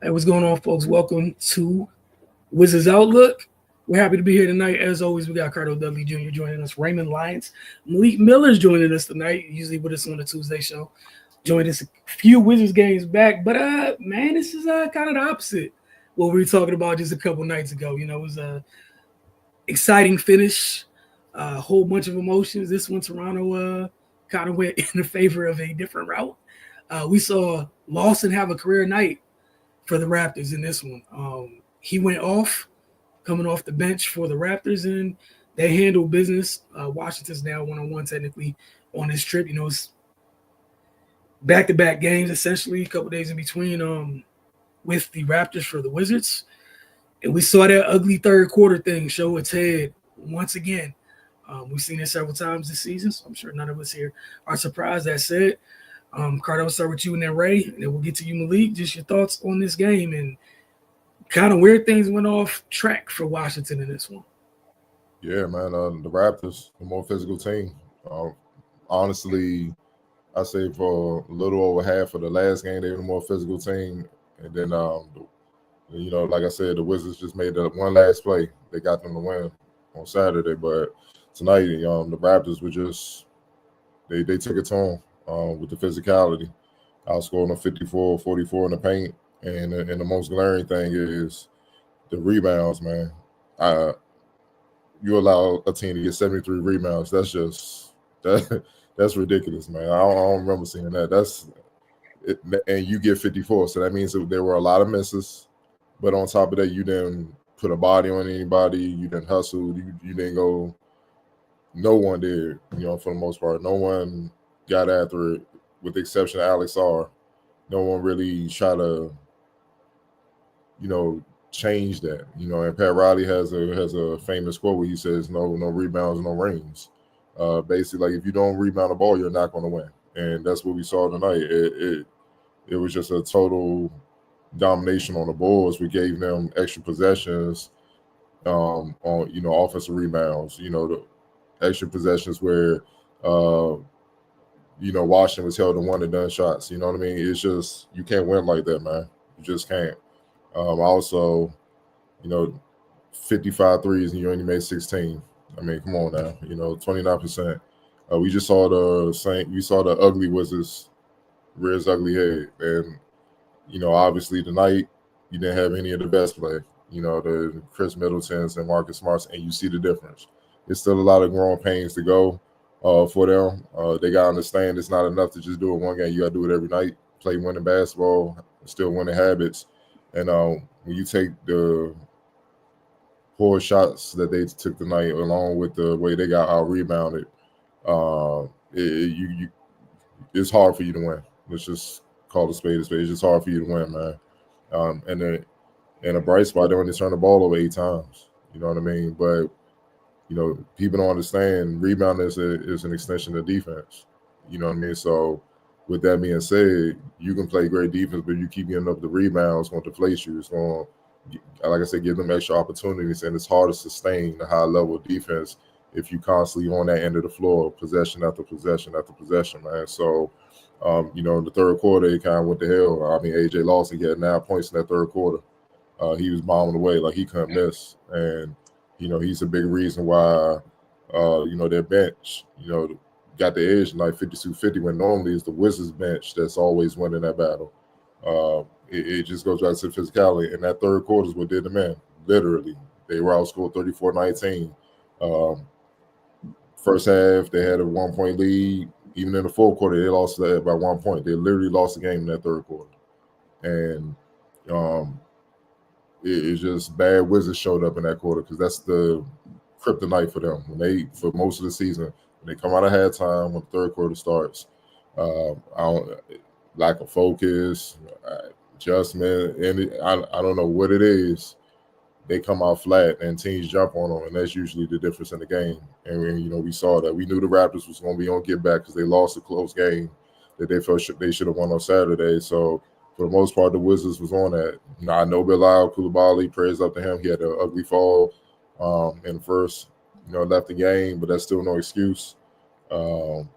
Hey, what's going on, folks? Welcome to Wizards Outlook. We're happy to be here tonight. As always, we got Cardo Dudley Jr. joining us, Raymond Lyons, Malik Miller's joining us tonight, usually with us on the Tuesday show. Joined us a few Wizards games back, but man, this is kind of the opposite what we were talking about just a couple nights ago. You know, it was a exciting finish, a whole bunch of emotions. This one, Toronto kind of went in the favor of a different route. We saw Lawson have a career night for the Raptors in this one. He went off, coming off the bench for the Raptors, and they handled business. Washington's now 1-on-1 technically on this trip. You know, it's back-to-back games, essentially, a couple days in between with the Raptors for the Wizards. And we saw that ugly third quarter thing show its head once again. We've seen it several times this season, so I'm sure none of us here are surprised. That said, Carter, I'll start with you and then Ray, and then we'll get to you, Malik. Just your thoughts on this game and kind of where things went off track for Washington in this one. Yeah, man. The Raptors, the more physical team. Honestly, I say for a little over half of the last game, they were the more physical team. And then, like I said, the Wizards just made the one last play. They got them to win on Saturday. But tonight, the Raptors were just they took it to them with the physicality. Outscoring them 54-44 in the paint. And the most glaring thing is the rebounds, man. You allow a team to get 73 rebounds. That's just that's ridiculous, man. I don't remember seeing that. That's it, and you get 54, so that means that there were a lot of misses. But on top of that, you didn't put a body on anybody. You didn't hustle. You didn't go. No one did. For the most part, no one got after it, with the exception of Alex R. No one really tried to, change that. And Pat Riley has a famous quote where he says, "No rebounds, no rings." Basically, like, if you don't rebound the ball, you're not going to win, and that's what we saw tonight. It was just a total domination on the boards. We gave them extra possessions on offensive rebounds. The extra possessions where Washington was held to one and done shots. You know what I mean? It's just, you can't win like that, man. You just can't. Also, 55 threes and you only made 16. I mean, come on now. 29%. We just saw the ugly Wizards rear his ugly head. And, obviously tonight you didn't have any of the best play. The Chris Middletons and Marcus Smarts, and you see the difference. It's still a lot of growing pains to go for them. They got to understand it's not enough to just do it one game. You got to do it every night, play winning basketball, still winning habits. And when you take the poor shots that they took tonight, along with the way they got out-rebounded, it's hard for you to win. Let's just call it a spade a spade. It's just hard for you to win, man. And then in a bright spot, they only turn the ball over 8 times. You know what I mean? But, people don't understand rebounding is an extension of defense. You know what I mean? So, with that being said, you can play great defense, but you keep getting up the rebounds, it's going to deflate you. It's going to, like I said, give them extra opportunities, and it's hard to sustain the high level of defense if you constantly on that end of the floor, possession after possession after possession, man. So, the third quarter, it kind of went to hell. I mean, AJ Lawson, he had 9 points in that third quarter. He was bombing away like he couldn't miss, and he's a big reason why their bench, got the edge tonight, 52-50, when normally it's the Wizards bench that's always winning that battle. It just goes back to the physicality. And that third quarter is what did them in. Literally, they were outscored 34-19. First half, they had a 1-point lead. Even in the fourth quarter, they lost that by 1 point. They literally lost the game in that third quarter. And it's just bad Wizards showed up in that quarter, because that's the kryptonite for them. For most of the season, when they come out of halftime, when the third quarter starts, lack of focus, adjustment, and I don't know what it is. They come out flat and teams jump on them, and that's usually the difference in the game. And we saw that. We knew the Raptors was going to be on get back because they lost a close game that they felt they should have won on Saturday. So for the most part, the Wizards was on that. I know Bilal Coulibaly, praise up to him. He had an ugly fall in the first, left the game, but that's still no excuse. You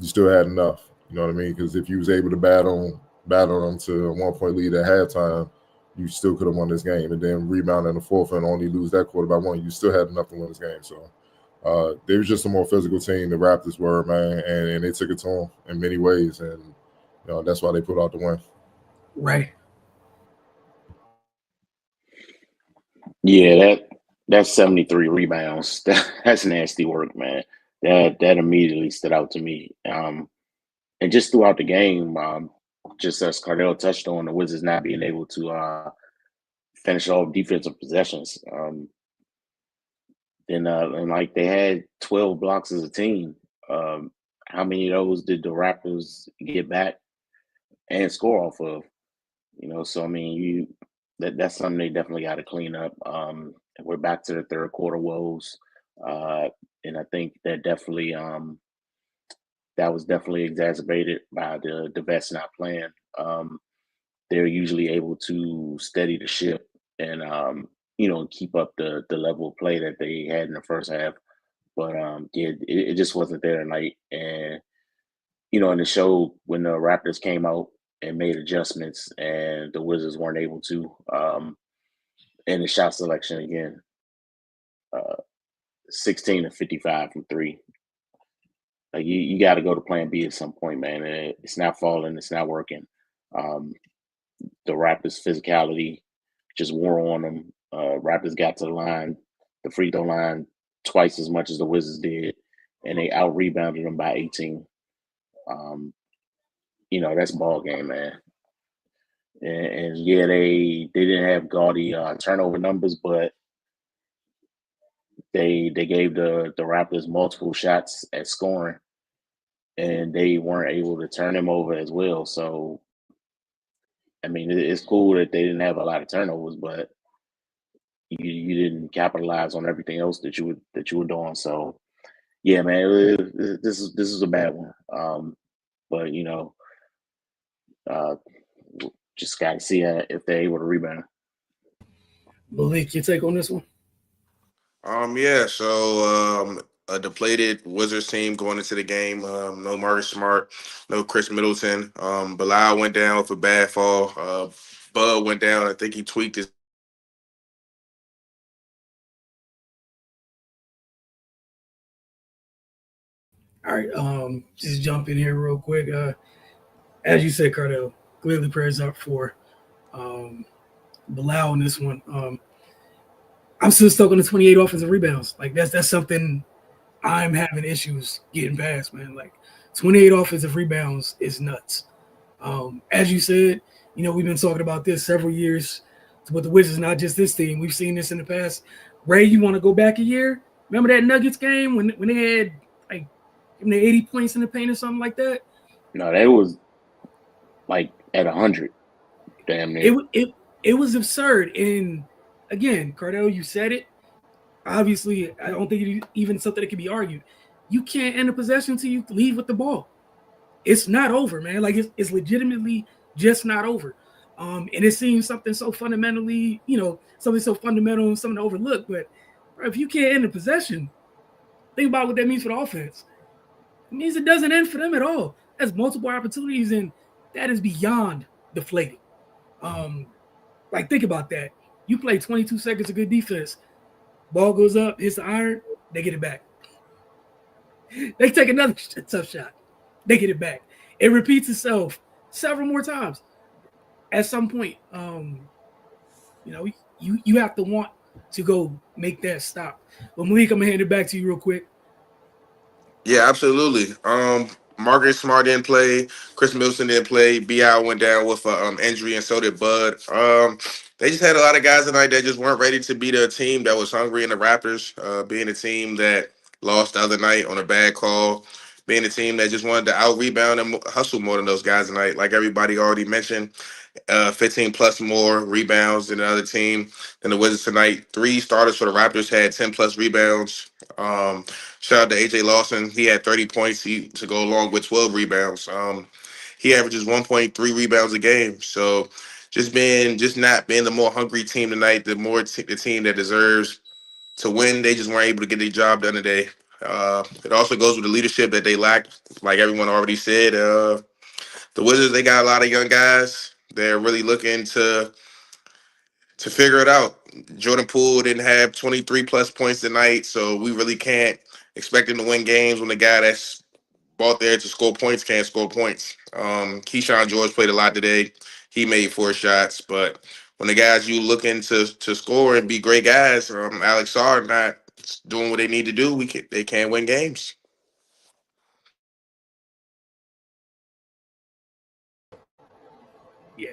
still had enough, you know what I mean? Because if you was able to battle battled them to a 1 point lead at halftime, you still could have won this game. And then rebound in the fourth and only lose that quarter by one, you still had enough to win this game. So they were just a more physical team. The Raptors were, man, and they took it to them in many ways, and that's why they put out the win. Right. Yeah, that's 73 rebounds. That's nasty work, man. That immediately stood out to me. And just throughout the game, just as Cardell touched on, the Wizards not being able to finish off defensive possessions. And like they had 12 blocks as a team. How many of those did the Raptors get back and score off of? So I mean, that's something they definitely got to clean up. We're back to the third quarter woes, and I think that was definitely exacerbated by the vets not playing. They're usually able to steady the ship and keep up the level of play that they had in the first half. But yeah, it just wasn't there tonight. And it showed when the Raptors came out and made adjustments, and the Wizards weren't able to. And the shot selection again, uh, 16 to 55 from three. Like you got to go to Plan B at some point, man. It's not falling. It's not working. Um, the Raptors' physicality just wore on them. Raptors got to the line, the free throw line, twice as much as the Wizards did, and they out rebounded them by 18. Um, that's ball game, man. And yeah, they didn't have gaudy turnover numbers, but they gave the Raptors multiple shots at scoring, and they weren't able to turn them over as well. So I mean, it's cool that they didn't have a lot of turnovers, but you didn't capitalize on everything else that you were doing. So yeah, man, this is a bad one. But uh, just got to see if they're able to rebound. Malik, your take on this one? Yeah, so a depleted Wizards team going into the game. No Marcus Smart, no Chris Middleton. Bilal went down with a bad fall. Bud went down. I think he tweaked his ankle. All right. Just jump in here real quick. As you said, Cardell, clearly prayers up for um, Bilal in this one. I'm still stuck on the 28 offensive rebounds. Like that's something I'm having issues getting past, man. Like 28 offensive rebounds is nuts. As you said, we've been talking about this several years with the Wizards, not just this team. We've seen this in the past. Ray, you want to go back a year? Remember that Nuggets game when they had like 80 points in the paint or something like that? No, that was like at 100. Damn near. It was absurd. And again, Cardell, you said it. Obviously, I don't think it even something that can be argued. You can't end a possession until you leave with the ball. It's not over, man. Like it's legitimately just not over. And it seems something so fundamentally, something so fundamental and something to overlook. But bro, if you can't end a possession, think about what that means for the offense. It means it doesn't end for them at all. That's multiple opportunities, and that is beyond deflating. Um, like think about that. You play 22 seconds of good defense. Ball goes up, hits the iron, they get it back. They take another tough shot. They get it back. It repeats itself several more times. At some point, you have to want to go make that stop. But Malik, I'm gonna hand it back to you real quick. Yeah, absolutely. Marcus Smart didn't play. Chris Middleton didn't play. Bi went down with a injury, and so did Bud. They just had a lot of guys tonight that just weren't ready to be the team that was hungry in the Raptors. Being a team that lost the other night on a bad call. Being a team that just wanted to out rebound and hustle more than those guys tonight. Like everybody already mentioned, 15 plus more rebounds than the other team than the Wizards tonight. Three starters for the Raptors had 10 plus rebounds. Shout out to AJ Lawson. He had 30 points to go along with 12 rebounds. He averages 1.3 rebounds a game. So just not being the more hungry team tonight, the team that deserves to win. They just weren't able to get their job done today. It also goes with the leadership that they lacked, like everyone already said. the Wizards, they got a lot of young guys. They're really looking to figure it out. Jordan Poole didn't have 23 plus points tonight, so we really can't expect him to win games when the guy that's bought there to score points can't score points. Keyshawn George played a lot today. He made 4 shots, but when the guys you looking to score and be great guys, Alex Sarr not doing what they need to do, they can't win games. Yeah,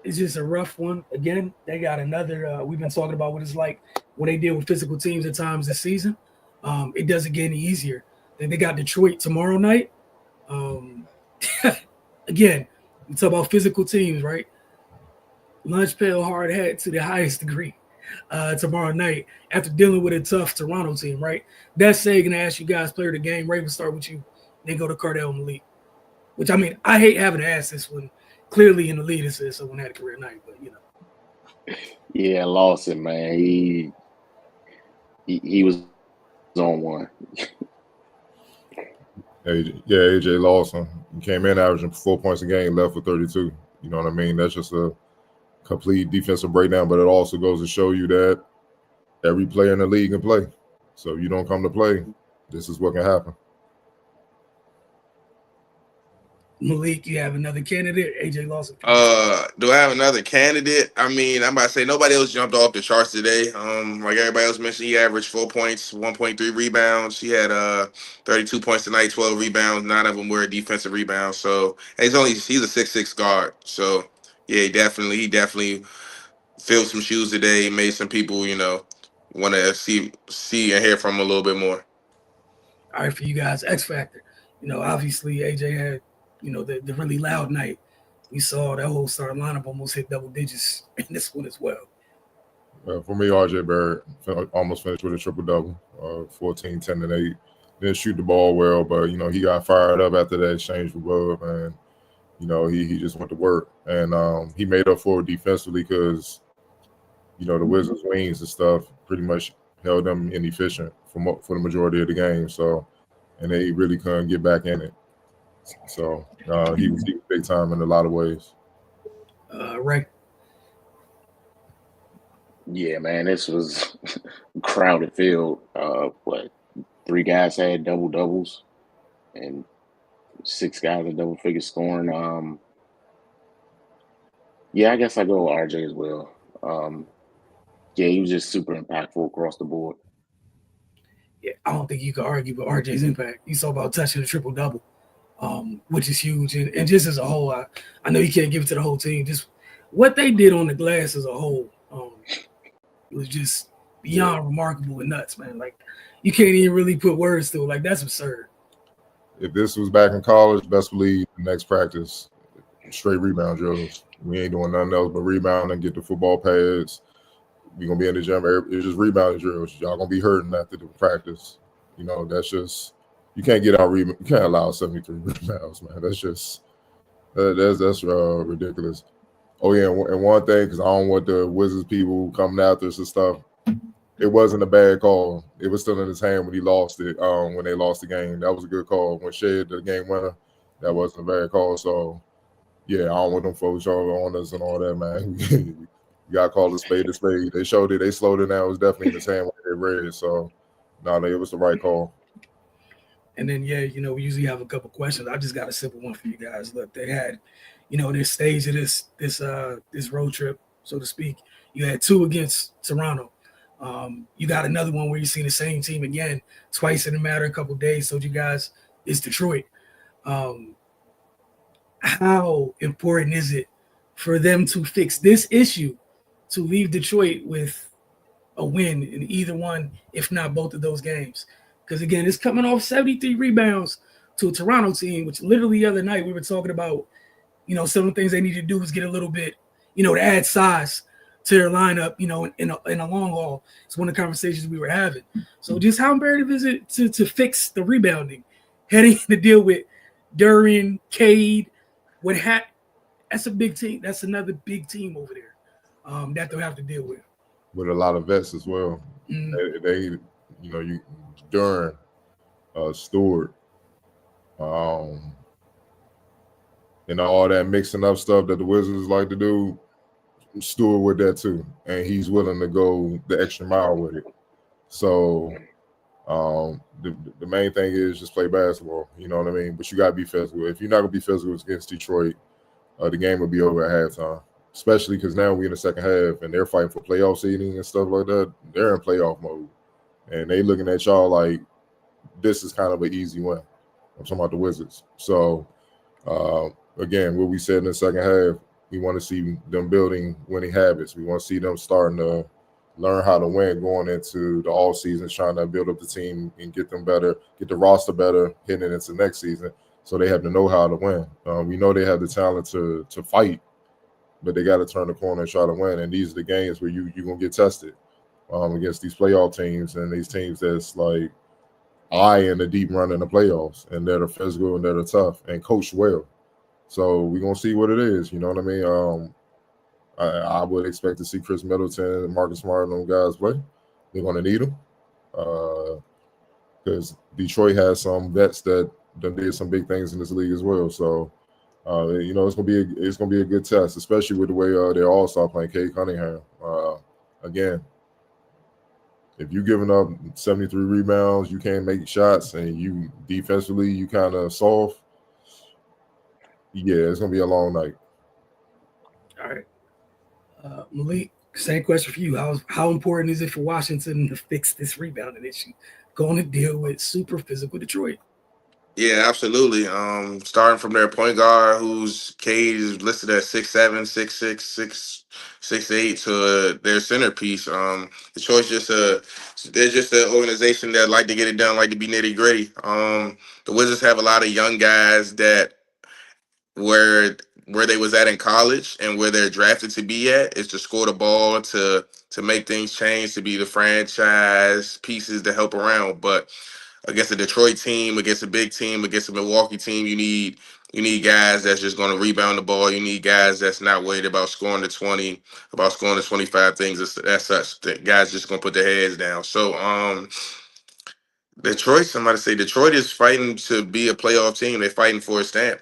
it's just a rough one. Again, they got another. We've been talking about what it's like when they deal with physical teams at times this season. It doesn't get any easier. Then they got Detroit tomorrow night. Um, again, we talk about physical teams, right? Lunch pail hard hat to the highest degree tomorrow night after dealing with a tough Toronto team, right? That said, going to ask you guys player of the game. Raven, start with you. Then go to Cardell and Malik. Which, I mean, I hate having to ask this one. Clearly in the lead, it says someone had a career night, but, you know. Yeah, Lawson, man. He was on one. AJ Lawson. He came in averaging 4 points a game, left with 32. You know what I mean? That's just a complete defensive breakdown, but it also goes to show you that every player in the league can play. So if you don't come to play, this is what can happen. Malik, you have another candidate, AJ Lawson. Do I have another candidate? I mean, I'm about to say nobody else jumped off the charts today. Like everybody else mentioned, he averaged 4 points, 1.3 rebounds. He had 32 points tonight, 12 rebounds. 9 of them were defensive rebounds. So and he's a 6'6" guard. So yeah, he definitely filled some shoes today. Made some people, want to see and hear from him a little bit more. All right, for you guys, X Factor. Obviously AJ had, the really loud night. We saw that whole starting lineup almost hit double digits in this one as well. For me, RJ Barrett almost finished with a triple-double, 14, 10, and 8. Didn't shoot the ball well, but, he got fired up after that exchange with Bub, and, he just went to work. And he made up for it defensively because, the Wizards' wings and stuff pretty much held them inefficient for the majority of the game. So, and they really couldn't get back in it. So he was big time in a lot of ways. Right. Yeah, man, this was a crowded field. 3 guys had double doubles, and 6 guys had double figure scoring. Yeah, I guess I go with RJ as well. Yeah, he was just super impactful across the board. Yeah, I don't think you could argue with RJ's impact. You saw about touching the triple double, which is huge, and just as a whole, I know you can't give it to the whole team. Just what they did on the glass as a whole, it was just beyond remarkable and nuts, man. Like you can't even really put words to it. Like that's absurd. If this was back in college, best believe the next practice, straight rebound drills. We ain't doing nothing else but rebound and get the football pads. We're going to be in the gym. It's just rebounding drills. Y'all going to be hurting after the practice. That's just – you can't get out – you can't allow 73 rebounds, man. That's just that's ridiculous. Oh, yeah, and one thing, because I don't want the Wizards people coming after us and stuff, it wasn't a bad call. It was still in his hand when he lost it, when they lost the game. That was a good call. When Shea had the game winner, that wasn't a bad call. So, yeah, I don't want them folks on us and all that, man. You got to call a spade a spade. They showed it. They slowed it down. It was definitely in the same way they read. So, no, it was the right call. And then, yeah, we usually have a couple questions. I just got a simple one for you guys. Look, they had, this stage of this road trip, so to speak. You had 2 against Toronto. You got another one where you see the same team again twice in a matter of a couple of days. So you guys, it's Detroit. How important is it for them to fix this issue, to leave Detroit with a win in either one, if not both of those games? Because, again, it's coming off 73 rebounds to a Toronto team, which literally the other night we were talking about, some of the things they need to do is get a little bit, to add size to their lineup, in a long haul. It's one of the conversations we were having. So just how imperative is it to fix the rebounding, heading to deal with Duran, Cade, that's a big team. That's another big team over there that they'll have to deal with. With a lot of vets as well. They Duran, Stewart, and all that mixing up stuff that the Wizards like to do, Stewart with that too, and he's willing to go the extra mile with it. So the main thing is just play basketball. You know what I mean? But you got to be physical. If you're not gonna be physical against Detroit, the game will be over at halftime. Especially because now we're in the second half and they're fighting for playoff seeding and stuff like that. They're in playoff mode, and they looking at y'all like this is kind of an easy win. I'm talking about the Wizards. So again, what we said in the second half, we want to see them building winning habits. We want to see them starting to learn how to win going into the all season, trying to build up the team and get them better, get the roster better, heading into next season. So they have to know how to win. We know they have the talent to fight, but they got to turn the corner and try to win. And these are the games where you're going to get tested against these playoff teams and these teams that's like in the deep run in the playoffs, and that are physical and that are tough and coached well. So we're going to see what it is. You know what I mean? I would expect to see Chris Middleton and Marcus Smart and them guys play. They're going to need them because Detroit has some vets that did some big things in this league as well. So, it's going to be a good test, especially with the way their all-star playing Cade Cunningham. Again, if you're giving up 73 rebounds, you can't make shots, and you defensively you kind of soft, yeah, it's going to be a long night. All right. Malik, same question for you. How important is it for Washington to fix this rebounding issue? Going to deal with super physical Detroit. Yeah, absolutely. Starting from their point guard, whose Cade is listed at 6'7", 6'6", 6'8", to their centerpiece. Detroit's they're just an organization that like to get it done, like to be nitty gritty. The Wizards have a lot of young guys that where they was at in college and where they're drafted to be at is to score the ball, to make things change, to be the franchise pieces to help around. But against a Detroit team, against a big team, against a Milwaukee team, you need guys that's just going to rebound the ball. You need guys that's not worried about scoring the 20, about scoring the 25 things as such. The guys just going to put their heads down. So somebody say Detroit is fighting to be a playoff team. They're fighting for a stamp.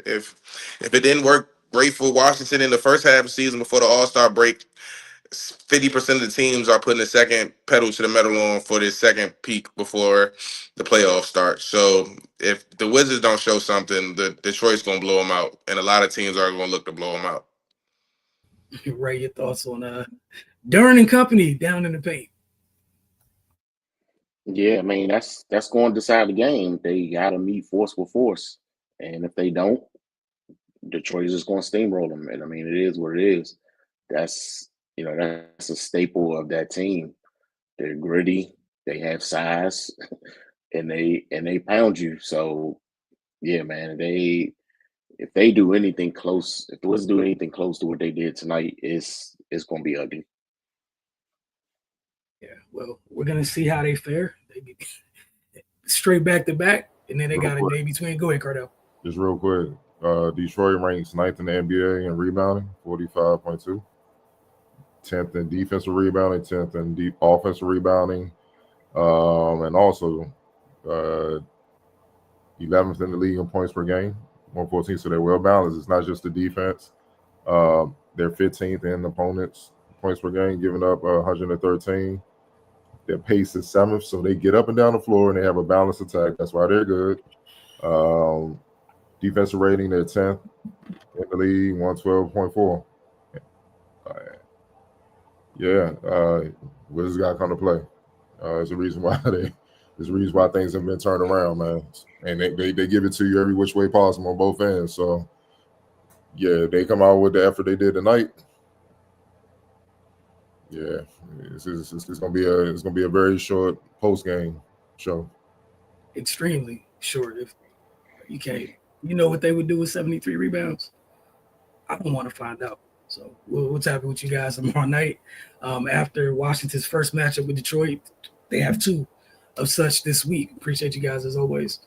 If it didn't work great for Washington in the first half of the season before the All-Star break, 50% of the teams are putting the second pedal to the metal on for this second peak before the playoffs start. So if the Wizards don't show something, the Detroit's going to blow them out, and a lot of teams are going to look to blow them out. Ray, your thoughts on Duran and company down in the paint? Yeah, I mean that's going to decide the game. They got to meet force with force, and if they don't, Detroit is just going to steamroll them. And I mean, it is what it is. That's that's a staple of that team. They're gritty. They have size, and they pound you. So yeah, man, if they do anything close, if the Wizards do anything close to what they did tonight, it's going to be ugly. Yeah, well, we're gonna see how they fare. They be straight back to back, and then they got a day between. Go ahead, Cardell. Just real quick, Detroit ranks 9th in the NBA in rebounding, 45.2. 10th in defensive rebounding, 10th in offensive rebounding, and also 11th in the league in points per game, 114. So they're well balanced. It's not just the defense. They're 15th in opponents' points per game, giving up 113. Their pace is 7th, so they get up and down the floor and they have a balanced attack. That's why they're good. Defensive rating, they're 10th in the league, 112.4. Wizards got to come to play. There's a reason why things have been turned around, man. And they give it to you every which way possible on both ends. So yeah, they come out with the effort they did tonight. Yeah, it's gonna be a very short post game show. Extremely short. If you can't, what they would do with 73 rebounds. I don't want to find out. So we'll tap in with you guys tomorrow night. After Washington's first matchup with Detroit, they have 2 of such this week. Appreciate you guys as always.